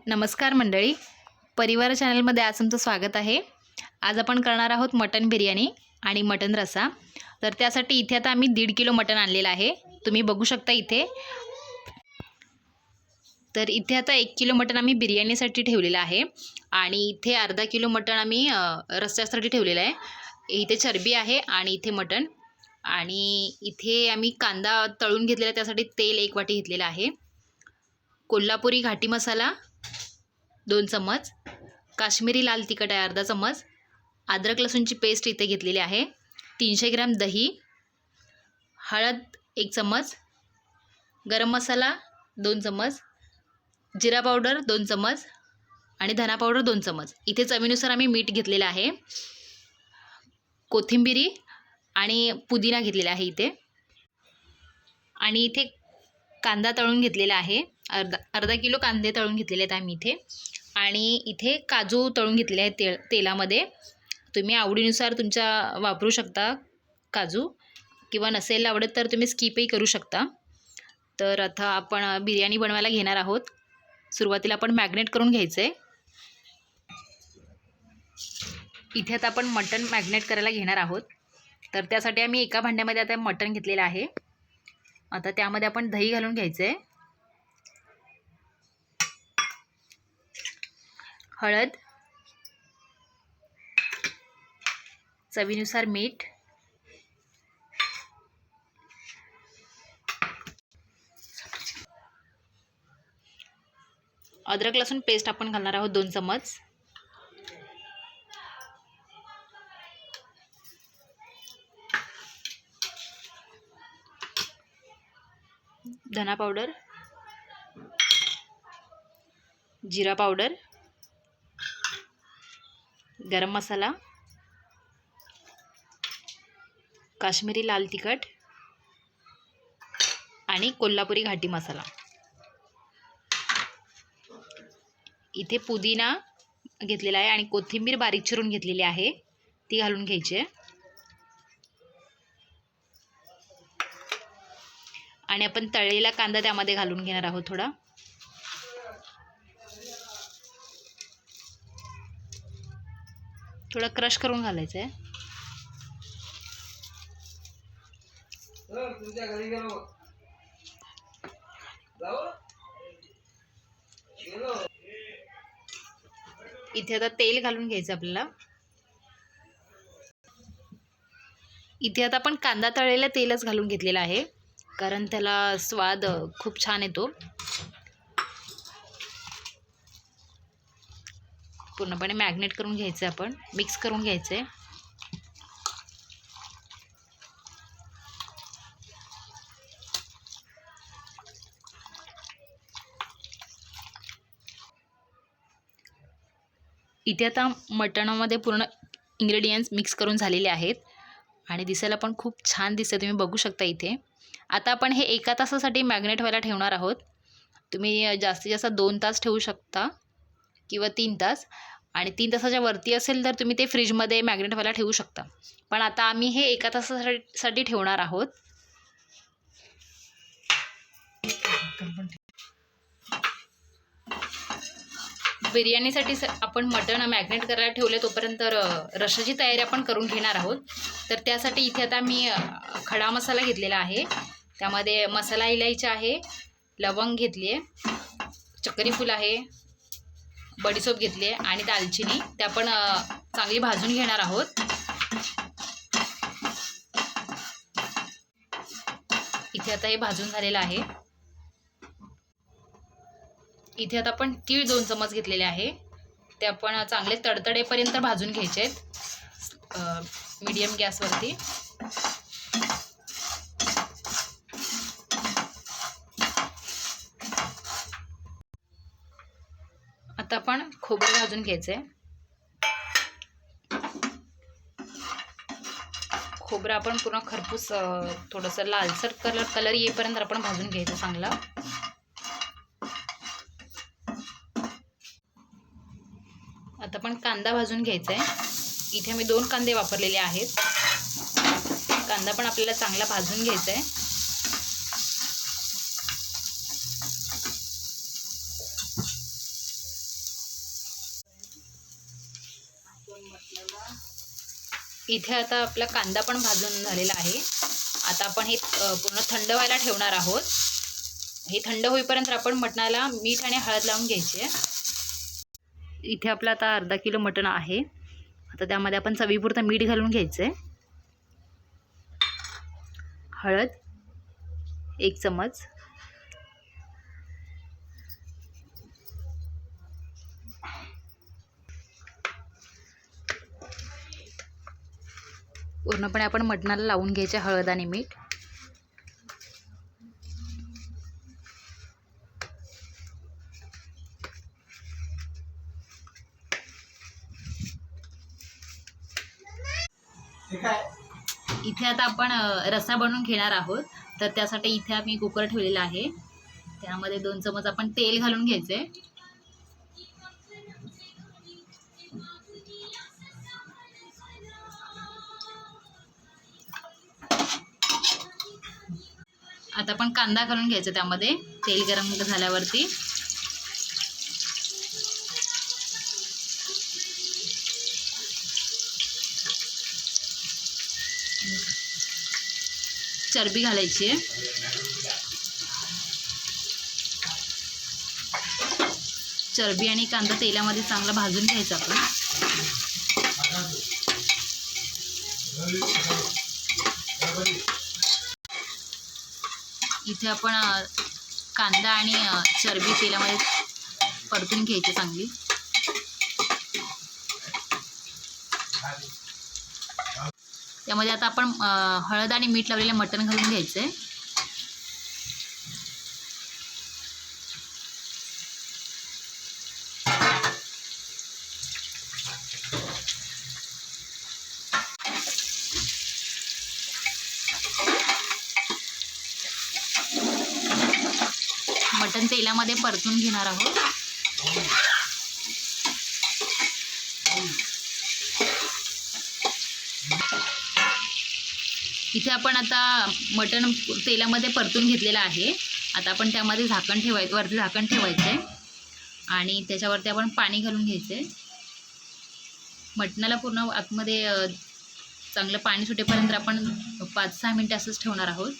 नमस्कार मंडळी, परिवार चॅनलमध्ये आज तुमचं स्वागत आहे। आज आपण करणार आहोत मटन बिर्याणी आणि मटन रस्सा। तर त्यासाठी इथे आता आम्ही 1.5 किलो मटन आणलेलं आहे, तुम्ही बघू शकता इथे। तर इथे आता 1 किलो मटन आम्ही बिर्याणीसाठी ठेवलेलं आहे आणि इथे अर्धा किलो मटन आम्ही रस्स्यासाठी ठेवलेलं आहे। इथे चरबी आहे आणि इथे मटन, आणि इथे आम्ही कांदा तळून घेतलेला, त्यासाठी तेल 1 वाटी घेतलेला आहे। कोल्हापुरी घाटी मसाला 2 चम्मच, काश्मीरी लाल तिखट आहे अर्धा चम्मच, अद्रक लसूणची पेस्ट इथे घेतलेली आहे, 300 ग्रॅम दही, हळद 1 चम्मच, गरम मसाला 2 चम्मच, जिरा पावडर 2 चम्मच आणि धना पावडर 2 चम्मच। इथे चवीनुसार आम्ही मीठ घेतलेलं आहे, कोथिंबीर आणि पुदिना घेतलेला आहे इथे, आणि इथे कांदा तळून घेतलेला आहे, अर्धा किलो कांदे तळून घेतलेले आहेत आम्ही इथे, आणि इथे काजू तळून घेतले आहेत तेलामध्ये। तुम्ही आवडीनुसार तुमच्या वापरू शकता काजू, किंवा नसेल आवडत तर तुम्ही स्किपही करू शकता। तर आता आपण बिर्याणी बनवायला घेणार आहोत। सुरुवातीला आपण मॅग्नेट करून घ्यायचं आहे। इथे आता आपण मटन मॅग्नेट करायला घेणार आहोत। तर त्यासाठी आम्ही एका भांड्यामध्ये आता मटन घेतलेलं आहे। आता त्यामध्ये आपण दही घालून घ्यायचं आहे, हळद, चवीनुसार मीठ, अद्रक लसूण पेस्ट आपण घालणार आहोत 2 चम्मच, धना पावडर, जिरा पावडर, गरम मसाला, काश्मीरी लाल तिखट आणि कोल्हापुरी घाटी मसाला। इथे पुदिना घेतलेला आहे आणि कोथिंबीर बारीक चिरून घेतलेली आहे, ती घालून घ्यायची आहे। आणि आपण तळलेला कांदा त्यामध्ये घालून घेणार आहोत, थोडा क्रश करून घालायचं आहे। इथे आता तेल घालून घ्यायचं आपल्याला। इथे आता आपण कांदा तळलेला तेलच घालून घेतलेला आहे, कारण त्याला स्वाद खूप छान येतो। पूर्णपणे मॅग्नेट करून घ्यायचं आहे, आपण मिक्स करून घ्यायचं आहे। इथे आता मटणामध्ये पूर्ण इन्ग्रेडियंट्स मिक्स करून झालेले आहेत आणि दिसायला पण खूप छान दिसतं, तुम्ही बघू शकता इथे। आता आपण हे 1 तासासाठी मॅग्नेट व्हायला ठेवणार आहोत। तुम्ही जास्तीत जास्त 2 तास ठेवू शकता किंवा 3 तास, आणि 3 तासाच्या वरती असेल तर तुम्ही ते फ्रीजमध्ये मॅग्नेट व्हायला ठेवू शकता। पण आता आम्ही हे 1 तासासाठी ठेवणार आहोत। बिर्याणीसाठी आपण मटण मॅग्नेट करायला ठेवले, तोपर्यंत रश्श्याची तयारी आपण करून घेणार आहोत। तर त्यासाठी इथे आता मी खडा मसाला घेतलेला आहे, त्यामध्ये मसाला इलायची आहे, लवंग घेतली आहे, चक्री फूल आहे, बडीसोप घेतली आहे आणि दालचिनी, ते आपण चांगली भाजून घेणार आहोत। इथे आता हे भाजून झालेलं आहे। इथे आता आपण तीळ 2 चम्मच घेतलेले आहे, ते आपण चांगले तडतडेपर्यंत भाजून घ्यायचे आहेत मीडियम गॅसवरती। आता आपण खोबरं भाजून घ्यायचं आहे। खोबरं आपण पूर्ण खरपूस थोडंसं लालसर कलर येईपर्यंत आपण भाजून घ्यायचं चांगला। आता आपण कांदा भाजून घ्यायचा आहे। इथे मी 2 कांदे वापरलेले आहेत, कांदा पण आपल्याला चांगला भाजून घ्यायचा आहे। इथे आता आपला कांदा पण भाजून झालेला आहे. आता आपण हे पूर्ण थंड व्हायला ठेवणार आहोत. हे थंड होईपर्यंत आपण मटणाला मीठ आणि हळद लावून घ्यायची आहे. इथे आपलं आता अर्धा किलो मटण आहे. आता त्यामध्ये आपण चवीपुरतं मीठ घालून घ्यायचं आहे. हळद 1 चमच, पूर्णपणे आपण मटणाला लावून घ्यायचे हळद आणि मीठ. इथे आता आपण रस्सा बनवून घेणार आहोत. तर त्यासाठी इथे आम्ही कुकर ठेवलेला आहे. त्यामध्ये 2 चमच आपण तेल घालून घ्यायचे. आता आपण कांदा घालून घ्यायचा त्यामध्ये तेल गरम झाल्यावरती. चरबी घालायची आहे. चरबी आणि कांदा तेलामध्ये चांगला भाजून घ्यायचा आपण. इथे आपण कांदा आणि चरबी तेलामध्ये परतून घ्यायची चांगली. त्यामध्ये आता आपण हळद आणि मीठ लावलेले मटण घालून घ्यायचं आहे. मटण तेलामध्ये परतून घेणार आहोत. इथे आपण आता मटण तेलामध्ये परतून घेतलेलं आहे. आता आपण त्यामध्ये झाकण ठेवायचं, वरती झाकण ठेवायचं आहे आणि त्याच्यावरती आपण पाणी घालून घ्यायचं आहे. मटणाला पूर्ण आतमध्ये चांगलं पाणी सुटेपर्यंत आपण 5-6 मिनिटं असंच ठेवणार आहोत.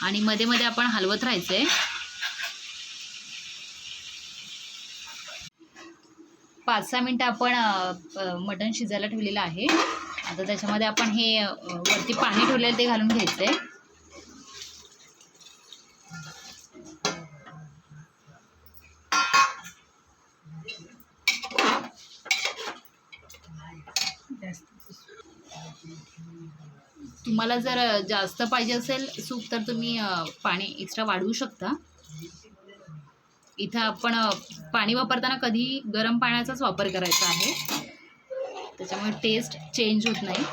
आणि मध्ये मध्ये आपण हलवत राहायचं आहे. 5-6 मिनिटं आपण मटण शिजायला ठेवलेलं आहे. आता त्याच्यामध्ये आपण हे वरती पाणी ठेवलेलं ते घालून घ्यायचं आहे. तुम्हाला जर जास्त पाहिजे असेल सूप तर तुम्ही पाणी एक्स्ट्रा वाढवू शकता. इथं आपण पाणी वापरताना कधी गरम पाण्याचाच वापर करायचा आहे, त्याच्यामुळे टेस्ट चेंज होत नाही.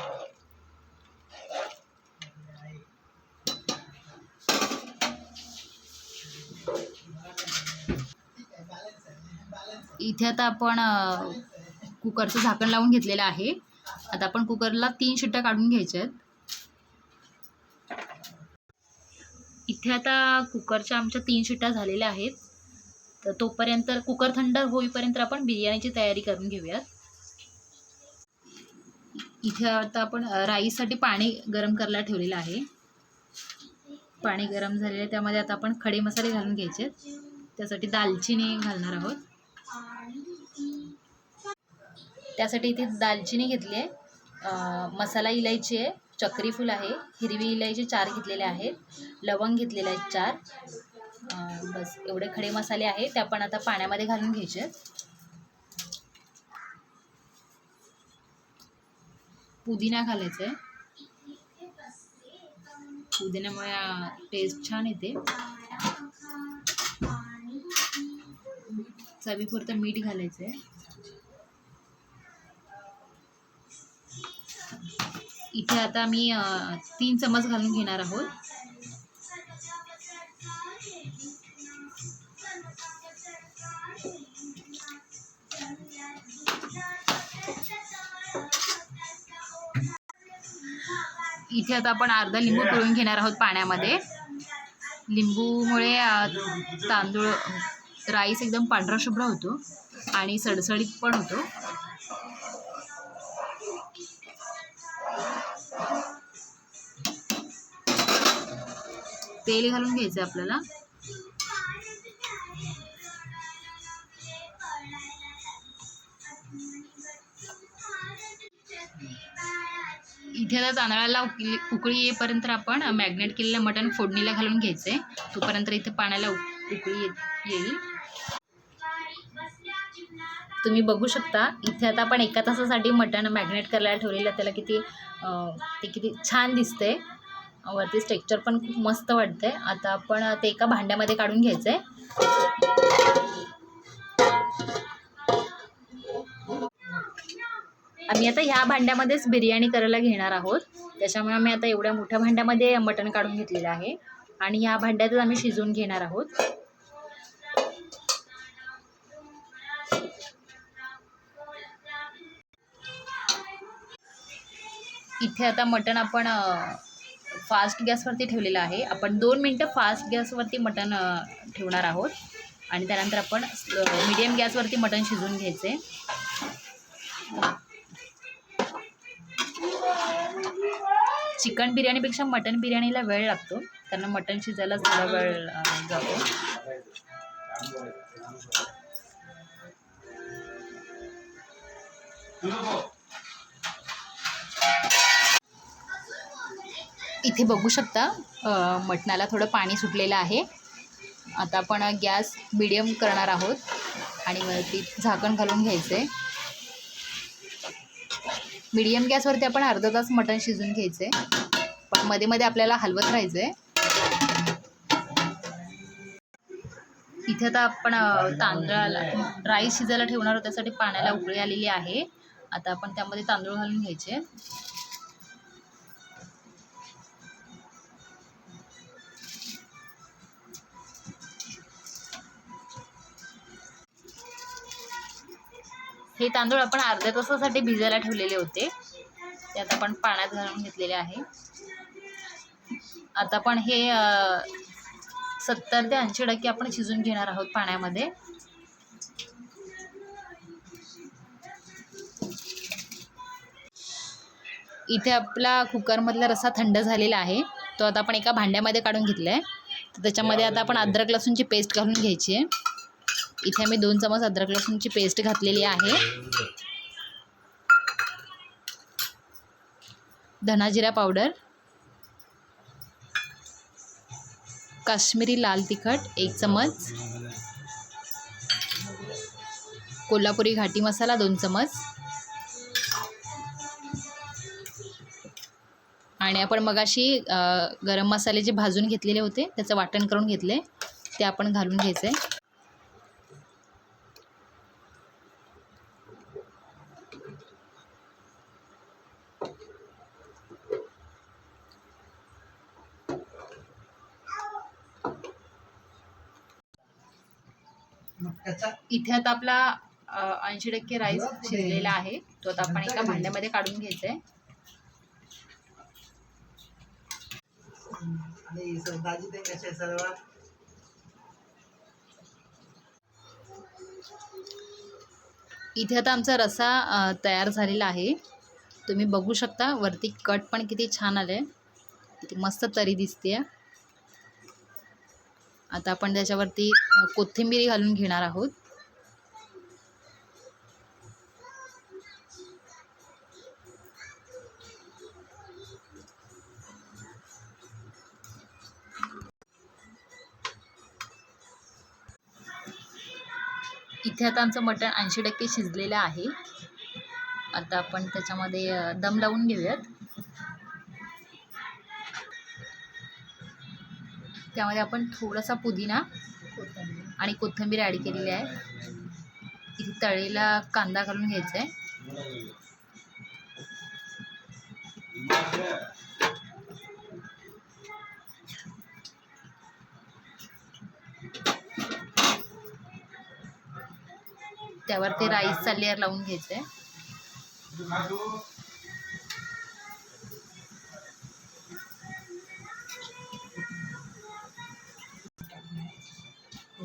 इथे आता आपण कुकरचं झाकण लावून घेतलेलं आहे. आता आपण कुकरला 3 शिट्ट्या काढून घ्यायच्या आहेत. इथे आता कुकरच्या आमच्या 3 शिट्ट्या झालेल्या आहेत. तर तोपर्यंत कुकर थंड होईपर्यंत आपण बिर्याणीची तयारी करून घेऊयात. इथे आता आपण राईससाठी पाणी गरम करायला ठेवलेलं आहे. पाणी गरम झालेलं आहे, त्यामध्ये आता आपण खडे मसाले घालून घ्यायचे. त्यासाठी दालचिनी घालणार आहोत. त्यासाठी इथे दालचिनी घेतली आहे, मसाला इलायची आहे, चक्री फूल आहे, हिरवी इलायची 4 घेतलेले आहेत, लवंग घेतलेले आहेत 4. बस एवढे खडे मसाले आहेत, ते आपण आता पाण्यामध्ये घालून घ्यायचे. पुदिना घालायचा आहे, पुदिन्यामुळे टेस्ट छान येते. चवीपुरतं मीठ घालायचं आहे. इथे आता मी 3 चमच घालून घेणार आहोत. इथे आता आपण अर्धा लिंबू पिळून घेणार आहोत पाण्यामध्ये. लिंबूमुळे तांदूळ राईस एकदम पांढरा शुभ्र होतो आणि सडसडीत पण होतो. तेल घालून घ्यायचं आपल्याला. इथे आता तांदळाला उकळी येईपर्यंत आपण मॅग्नेट केलेलं मटण फोडणीला घालून घ्यायचंय. तोपर्यंत इथे पाण्याला उकळी येईल. तुम्ही बघू शकता इथे आता आपण 1 तासासाठी मटण मॅग्नेट करायला ठेवलेलं. त्याला किती छान दिसतंय. वरती टेक्स्चर पण खूप मस्त वाटतंय. आता आपण ते एका भांड्यामध्ये काढून घ्यायचंय. आम्ही आता ह्या भांड्यामध्येच बिर्याणी करायला घेणार आहोत. त्याच्यामुळे आम्ही आता एवढ्या मोठ्या भांड्यामध्ये मटण काढून घेतलेलं आहे आणि ह्या भांड्यातच आम्ही शिजवून घेणार आहोत. इथे आता मटण आपण फास्ट गॅसवरती ठेवलेलं आहे. आपण 2 मिनटं फास्ट गॅसवरती मटण ठेवणार आहोत आणि त्यानंतर आपण मीडियम गॅसवरती मटण शिजवून घ्यायचे. चिकन बिर्याणीपेक्षा मटन बिर्याणीला वेळ लागतो, कारण मटन शिजायला थोडा वेळ जातो. इथे बघू शकता मटणाला थोडं पाणी सुटलेलं आहे. आता आपण गॅस मीडियम करणार आहोत आणि वरती झाकण घालून घ्यायचे. मीडियम गॅसवरती आपण अर्धा तास मटण शिजून घ्यायचे, पण मध्ये मध्ये आपल्याला हलवत राहायचंय. इथे आता आपण तांदळाला राईस शिजायला ठेवणार आहोत, त्यासाठी पाण्याला उकळी आलेली आहे. आता आपण त्यामध्ये तांदूळ घालून घ्यायचे. हे तांदूळ आपण अर्ध्या तासासाठी भिजायला ठेवलेले होते, ते आता आपण पाण्यात घालून घेतलेले आहे. आता आपण हे 70 ते 80% आपण शिजून घेणार आहोत पाण्यामध्ये. इथे आपला कुकरमधला रस्सा थंड झालेला आहे, तो आता आपण एका भांड्यामध्ये काढून घेतला आहे. तर त्याच्यामध्ये आता आपण अद्रक लसूणची पेस्ट घालून घ्यायची आहे. इथे मी 2 चमच अद्रक लसूणची पेस्ट घातलेली आहे. धना जिरा पावडर, काश्मीरी लाल तिखट 1 चमच, कोल्हापुरी घाटी मसाला 2 चमच आणि आपण मगाशी गरम मसाले जे भाजून घेतलेले होते त्याचं वाटण करून घेतले, ते आपण घालून घ्यायचे. इथे आता आपला 80% राईस शिजलेला आहे, तो आता आपण एका भांड्यामध्ये काढून घ्यायचा आहे. इथे आता आमचा रस्सा तयार झालेला आहे. तुम्ही बघू शकता वरती कट पण किती छान आले, किती मस्त तरी दिसते. आता आपण त्याच्यावरती कोथिंबीर घालून घेणार आहोत. इथे आता आमचं मटण 80% शिजलेलं आहे. आता आपण त्याच्यामध्ये दम लावून घेऊयात. त्यामध्ये आपण थोडासा पुदिना आणि कोथिंबीर ॲड केलेली आहे. इथे तळलेला कांदा घालून घ्यायचा आहे. त्यावरती राईसचा लेयर लावून घ्यायचा आहे.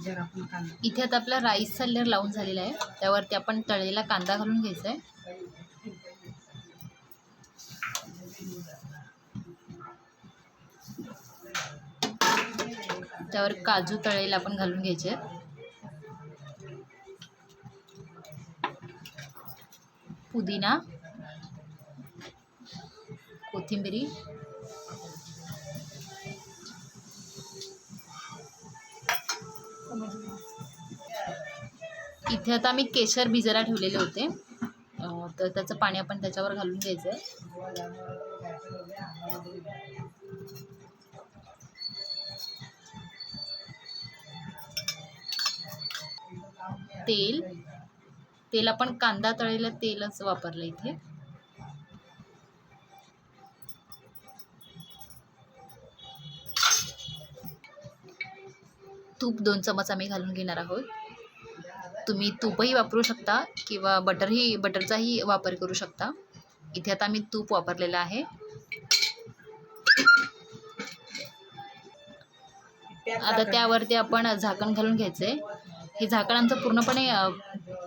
त्याच्यावर आपण कांदा. इथे आता आपला राईसचा लेअर लावून झालेला आहे, त्यावरती आपण तळलेला कांदा घालून घ्यायचा आहे. त्यावर काजू तळलेला आपण घालून घ्यायचे, पुदिना, कोथिंबिरी, इथे आता मी केशर भिजायला ठेवलेले होते, तर त्याचं पाणी आपण त्याच्यावर घालून घ्यायचं आहे. तेल आपण कांदा तळलेलं तेलच वापरलं इथे. तूप 2 चमच आम्ही घालून घेणार आहोत. तुम्ही तूपही वापरू शकता किंवा बटरचाही वापर करू शकता. इथे आता मी तूप वापरलेलं आहे. आता त्यावरती आपण झाकण घालून घ्यायचं आहे. हे झाकण आमचं पूर्णपणे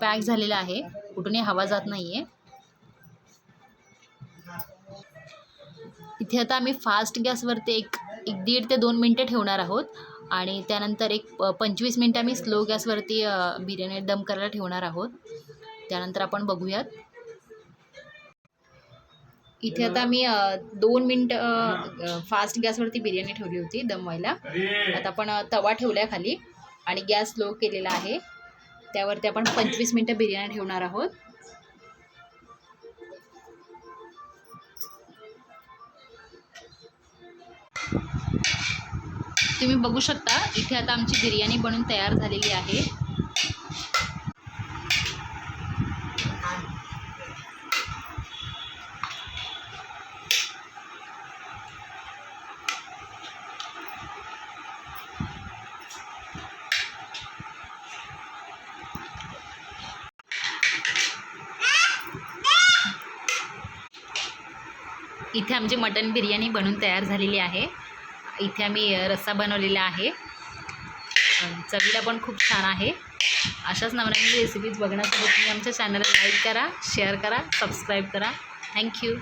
पॅक झालेलं आहे, कुठूनही हवा जात नाही आहे. इथे आता आम्ही फास्ट गॅसवरती एक 1.5 ते 2 मिनटं ठेवणार आहोत आणि त्यानंतर एक 25 मिनटं आम्ही स्लो गॅसवरती बिर्याणी दम करायला ठेवणार आहोत. त्यानंतर आपण बघूयात. इथे आता मी 2 मिनटं फास्ट गॅसवरती बिर्याणी ठेवली होती दम व्हायला. आता आपण तवा ठेवला आहे खाली आणि गॅस स्लो केलेला आहे. त्यावरती आपण 25 मिनटं बिर्याणी ठेवणार आहोत. तुम्ही बघू शकता इथे आता आमची बिर्याणी बनून तयार झालेली आहे. इथे आमची मटन बिर्याणी बनून तयार झालेली आहे. इथे आम्ही रस्सा बनवलेला आहे, चवीला पण खूप छान आहे. अशाच नवनवीन रेसिपीज बघण्यासाठी तुम्ही आमच्या चॅनलला लाईक करा, शेअर करा, सबस्क्राईब करा. थँक्यू.